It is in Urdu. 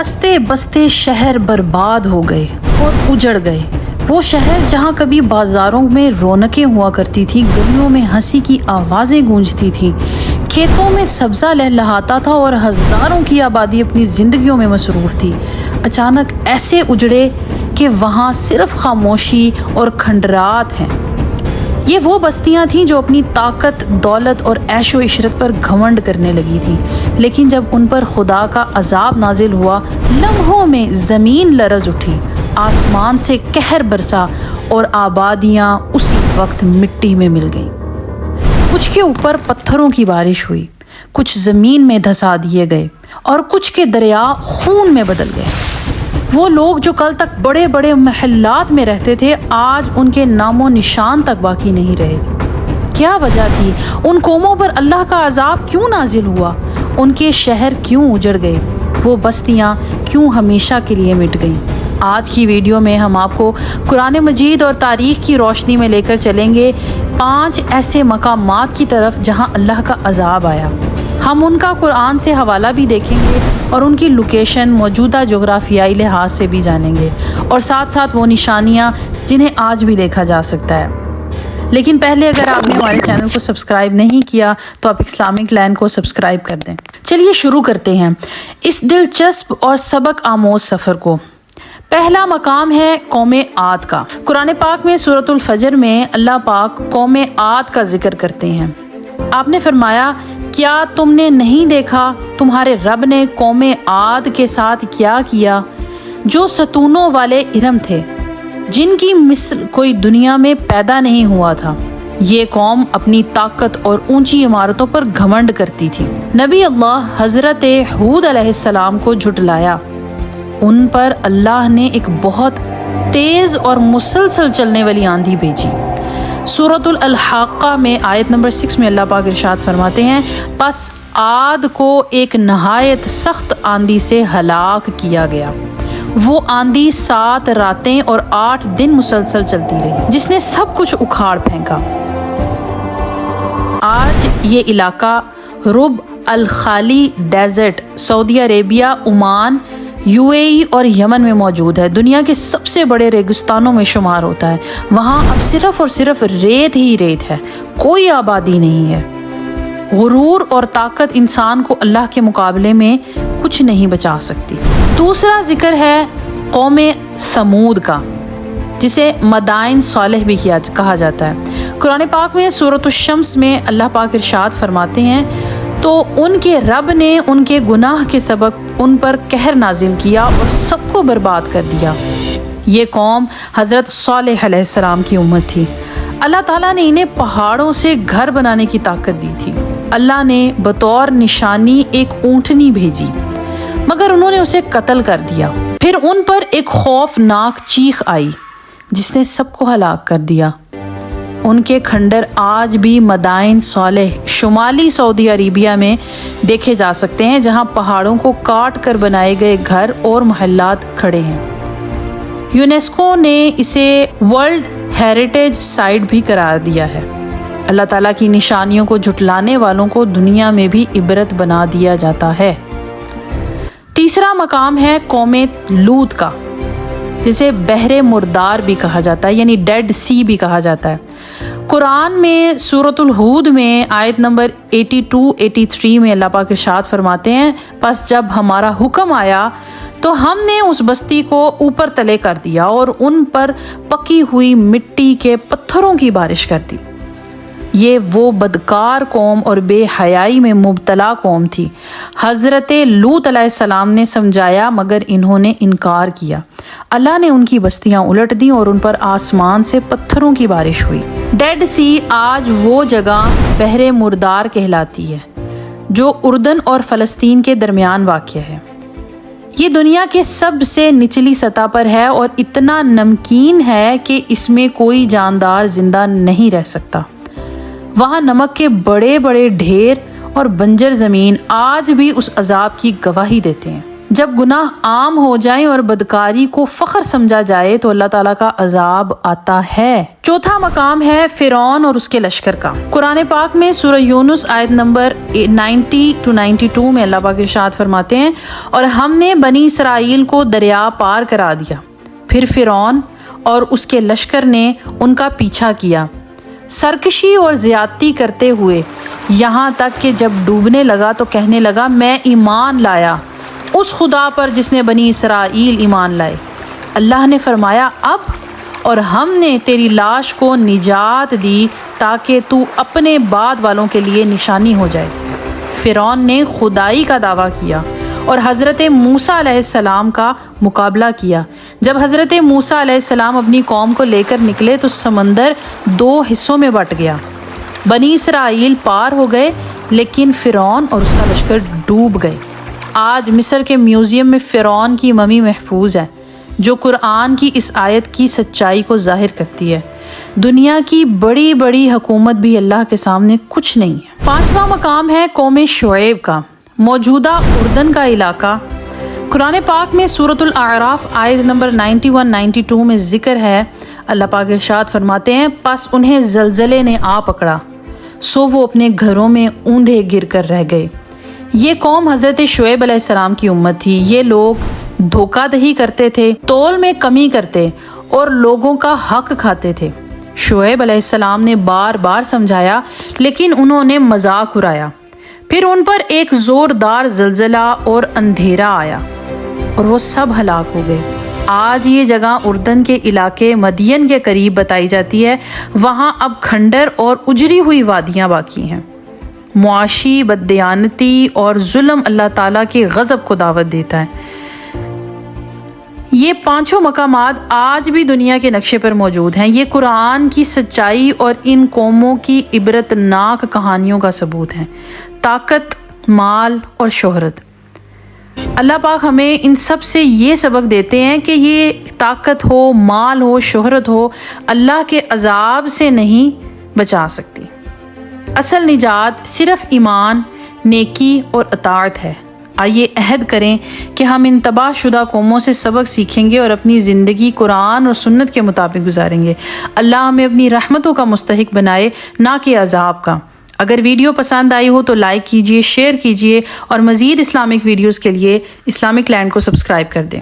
ہنستے بستے شہر برباد ہو گئے اور اجڑ گئے۔ وہ شہر جہاں کبھی بازاروں میں رونقیں ہوا کرتی تھی، گلیوں میں ہنسی کی آوازیں گونجتی تھیں، کھیتوں میں سبزہ لہلہاتا تھا اور ہزاروں کی آبادی اپنی زندگیوں میں مصروف تھی، اچانک ایسے اجڑے کہ وہاں صرف خاموشی اور کھنڈرات ہیں۔ یہ وہ بستیاں تھیں جو اپنی طاقت، دولت اور عیش و عشرت پر گھمنڈ کرنے لگی تھیں، لیکن جب ان پر خدا کا عذاب نازل ہوا، لمحوں میں زمین لرز اٹھی، آسمان سے قہر برسا اور آبادیاں اسی وقت مٹی میں مل گئیں۔ کچھ کے اوپر پتھروں کی بارش ہوئی، کچھ زمین میں دھسا دیے گئے اور کچھ کے دریا خون میں بدل گئے۔ وہ لوگ جو کل تک بڑے بڑے محلات میں رہتے تھے، آج ان کے نام و نشان تک باقی نہیں رہے تھے۔ کیا وجہ تھی؟ ان قوموں پر اللہ کا عذاب کیوں نازل ہوا؟ ان کے شہر کیوں اجڑ گئے؟ وہ بستیاں کیوں ہمیشہ کے لیے مٹ گئیں؟ آج کی ویڈیو میں ہم آپ کو قرآن مجید اور تاریخ کی روشنی میں لے کر چلیں گے 5 ایسے مقامات کی طرف جہاں اللہ کا عذاب آیا۔ ہم ان کا قرآن سے حوالہ بھی دیکھیں گے اور ان کی لوکیشن موجودہ جغرافیائی لحاظ سے بھی جانیں گے، اور ساتھ ساتھ وہ نشانیاں جنہیں آج بھی دیکھا جا سکتا ہے۔ لیکن پہلے اگر آپ نے ہمارے چینل کو سبسکرائب نہیں کیا تو آپ اسلامک لینڈ کو سبسکرائب کر دیں۔ چلیے شروع کرتے ہیں اس دلچسپ اور سبق آموز سفر کو۔ پہلا مقام ہے قوم عاد کا۔ قرآن پاک میں سورۃ الفجر میں اللہ پاک قوم عاد کا ذکر کرتے ہیں۔ آپ نے فرمایا، کیا تم نے نہیں دیکھا تمہارے رب نے قوم عاد کے ساتھ کیا کیا، جو ستونوں والے ارم تھے، جن کی مثل کوئی دنیا میں پیدا نہیں ہوا تھا۔ یہ قوم اپنی طاقت اور اونچی عمارتوں پر گھمنڈ کرتی تھی۔ نبی اللہ حضرت ہود علیہ السلام کو جھٹلایا۔ ان پر اللہ نے ایک بہت تیز اور مسلسل چلنے والی آندھی بھیجی۔ سورۃ الحاقہ میں آیت نمبر 6 میں اللہ پاک ارشاد فرماتے ہیں، پس عاد کو ایک نہایت سخت آندھی سے ہلاک کیا گیا۔ وہ آندھی 7 راتیں اور 8 دن مسلسل چلتی رہی، جس نے سب کچھ اکھاڑ پھینکا۔ آج یہ علاقہ رب الخالی ڈیزرٹ، سعودی عربیہ، عمان، UAE اور یمن میں موجود ہے۔ دنیا کے سب سے بڑے ریگستانوں میں شمار ہوتا ہے۔ وہاں اب صرف اور صرف ریت ہی ریت ہے، کوئی آبادی نہیں ہے۔ غرور اور طاقت انسان کو اللہ کے مقابلے میں کچھ نہیں بچا سکتی۔ دوسرا ذکر ہے قوم سمود کا، جسے مدائن صالح بھی کہا جاتا ہے۔ قرآن پاک میں سورۃ الشمس میں اللہ پاک ارشاد فرماتے ہیں، تو ان کے رب نے ان کے گناہ کے سبب ان پر قہر نازل کیا اور سب کو برباد کر دیا۔ یہ قوم حضرت صالح علیہ السلام کی امت تھی۔ اللہ تعالیٰ نے انہیں پہاڑوں سے گھر بنانے کی طاقت دی تھی۔ اللہ نے بطور نشانی ایک اونٹنی بھیجی، مگر انہوں نے اسے قتل کر دیا۔ پھر ان پر ایک خوفناک چیخ آئی جس نے سب کو ہلاک کر دیا۔ ان کے کھنڈر آج بھی مدائن صالح شمالی سعودی عربیہ میں دیکھے جا سکتے ہیں، جہاں پہاڑوں کو کاٹ کر بنائے گئے گھر اور محلات کھڑے ہیں۔ یونیسکو نے اسے ورلڈ ہیریٹیج سائٹ بھی قرار دیا ہے۔ اللہ تعالیٰ کی نشانیوں کو جھٹلانے والوں کو دنیا میں بھی عبرت بنا دیا جاتا ہے۔ تیسرا مقام ہے قوم لوط کا، جسے بحر مردار بھی کہا جاتا ہے، یعنی ڈیڈ سی بھی کہا جاتا ہے۔ قرآن میں سورۃ الہود میں آیت نمبر 82-83 میں اللہ پاک ارشاد فرماتے ہیں، پس جب ہمارا حکم آیا تو ہم نے اس بستی کو اوپر تلے کر دیا اور ان پر پکی ہوئی مٹی کے پتھروں کی بارش کر دی۔ یہ وہ بدکار قوم اور بے حیائی میں مبتلا قوم تھی۔ حضرت لوط علیہ السلام نے سمجھایا مگر انہوں نے انکار کیا۔ اللہ نے ان کی بستیاں الٹ دیں اور ان پر آسمان سے پتھروں کی بارش ہوئی۔ ڈیڈ سی آج وہ جگہ بحر مردار کہلاتی ہے جو اردن اور فلسطین کے درمیان واقع ہے۔ یہ دنیا کے سب سے نچلی سطح پر ہے اور اتنا نمکین ہے کہ اس میں کوئی جاندار زندہ نہیں رہ سکتا۔ وہاں نمک کے بڑے بڑے ڈھیر اور بنجر زمین آج بھی اس عذاب کی گواہی دیتے ہیں۔ جب گناہ عام ہو جائیں اور بدکاری کو فخر سمجھا جائے تو اللہ تعالیٰ کا عذاب آتا ہے۔ چوتھا مقام ہے فرعون اور اس کے لشکر کا۔ قرآن پاک میں سورہ یونس آیت نمبر 90-92 میں اللہ پاک ارشاد فرماتے ہیں، اور ہم نے بنی اسرائیل کو دریا پار کرا دیا، پھر فرعون اور اس کے لشکر نے ان کا پیچھا کیا، سرکشی اور زیادتی کرتے ہوئے، یہاں تک کہ جب ڈوبنے لگا تو کہنے لگا میں ایمان لایا اس خدا پر جس نے بنی اسرائیل ایمان لائے۔ اللہ نے فرمایا اب، اور ہم نے تیری لاش کو نجات دی تاکہ تو اپنے بعد والوں کے لیے نشانی ہو جائے۔ فرعون نے خدائی کا دعویٰ کیا اور حضرت موسیٰ علیہ السلام کا مقابلہ کیا۔ جب حضرت موسیٰ علیہ السلام اپنی قوم کو لے کر نکلے تو سمندر 2 حصوں میں بٹ گیا، بنی اسرائیل پار ہو گئے لیکن فرعون اور اس کا لشکر ڈوب گئے۔ آج مصر کے میوزیم میں فرعون کی ممی محفوظ ہے، جو قرآن کی اس آیت کی سچائی کو ظاہر کرتی ہے۔ دنیا کی بڑی بڑی حکومت بھی اللہ کے سامنے کچھ نہیں ہے۔ 5واں مقام ہے قوم شعیب کا، موجودہ اردن کا علاقہ۔ قرآن پاک میں سورۃ الاعراف آیت نمبر 91-92 میں ذکر ہے، اللہ پاک ارشاد فرماتے ہیں پس انہیں زلزلے نے آ پکڑا، سو وہ اپنے گھروں میں اوندھے گر کر رہ گئے۔ یہ قوم حضرت شعیب علیہ السلام کی امت تھی۔ یہ لوگ دھوکہ دہی کرتے تھے، تول میں کمی کرتے اور لوگوں کا حق کھاتے تھے۔ شعیب علیہ السلام نے بار بار سمجھایا لیکن انہوں نے مذاق اڑایا۔ پھر ان پر ایک زوردار زلزلہ اور اندھیرا آیا اور وہ سب ہلاک ہو گئے۔ آج یہ جگہ اردن کے علاقے مدین کے قریب بتائی جاتی ہے۔ وہاں اب کھنڈر اور اجڑی ہوئی وادیاں باقی ہیں۔ معاشی بددیانتی اور ظلم اللہ تعالیٰ کے غضب کو دعوت دیتا ہے۔ یہ 5 مقامات آج بھی دنیا کے نقشے پر موجود ہیں۔ یہ قرآن کی سچائی اور ان قوموں کی عبرتناک کہانیوں کا ثبوت ہیں۔ طاقت، مال اور شہرت، اللہ پاک ہمیں ان سب سے یہ سبق دیتے ہیں کہ یہ طاقت ہو، مال ہو، شہرت ہو، اللہ کے عذاب سے نہیں بچا سکتی۔ اصل نجات صرف ایمان، نیکی اور اطاعت ہے۔ آئیے عہد کریں کہ ہم ان تباہ شدہ قوموں سے سبق سیکھیں گے اور اپنی زندگی قرآن اور سنت کے مطابق گزاریں گے۔ اللہ ہمیں اپنی رحمتوں کا مستحق بنائے، نہ کہ عذاب کا۔ اگر ویڈیو پسند آئی ہو تو لائک کیجیے، شیئر کیجیے اور مزید اسلامک ویڈیوز کے لیے اسلامک لینڈ کو سبسکرائب کر دیں۔